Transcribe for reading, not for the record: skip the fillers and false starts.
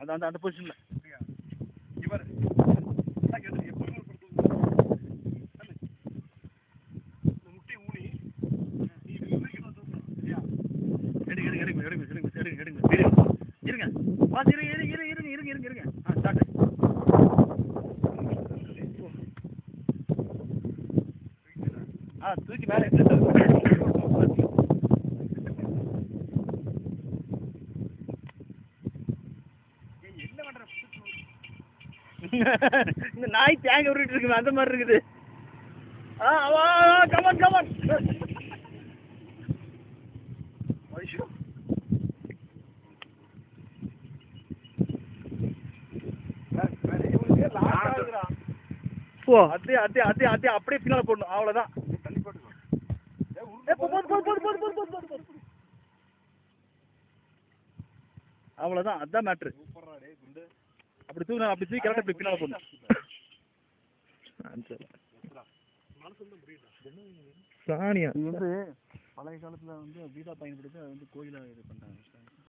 அந்த பொசிஷன்ல இவர் முட்டை ஊனி எடுங்க இருங்க பாஸ் இருங்க ஸ்டார்ட் தூக்கி மேலே இந்த நாய் தேங்க விட்டுட்டு இருக்குது அந்த மாதிரி இருக்குது கமான் கமான் அப்படியே பின்னால போடணும் அவ்வளவுதான் அவ்வளவுதான் அதான் மேட்ரு அப்படி தூக்கி கரெக்டா இப்படி பின்னால போடணும் சாணியா இது வந்து பழைய காலத்துல வந்து பீடா பயன்படுத்தி அது வந்து கோயிலா இது பண்றாங்க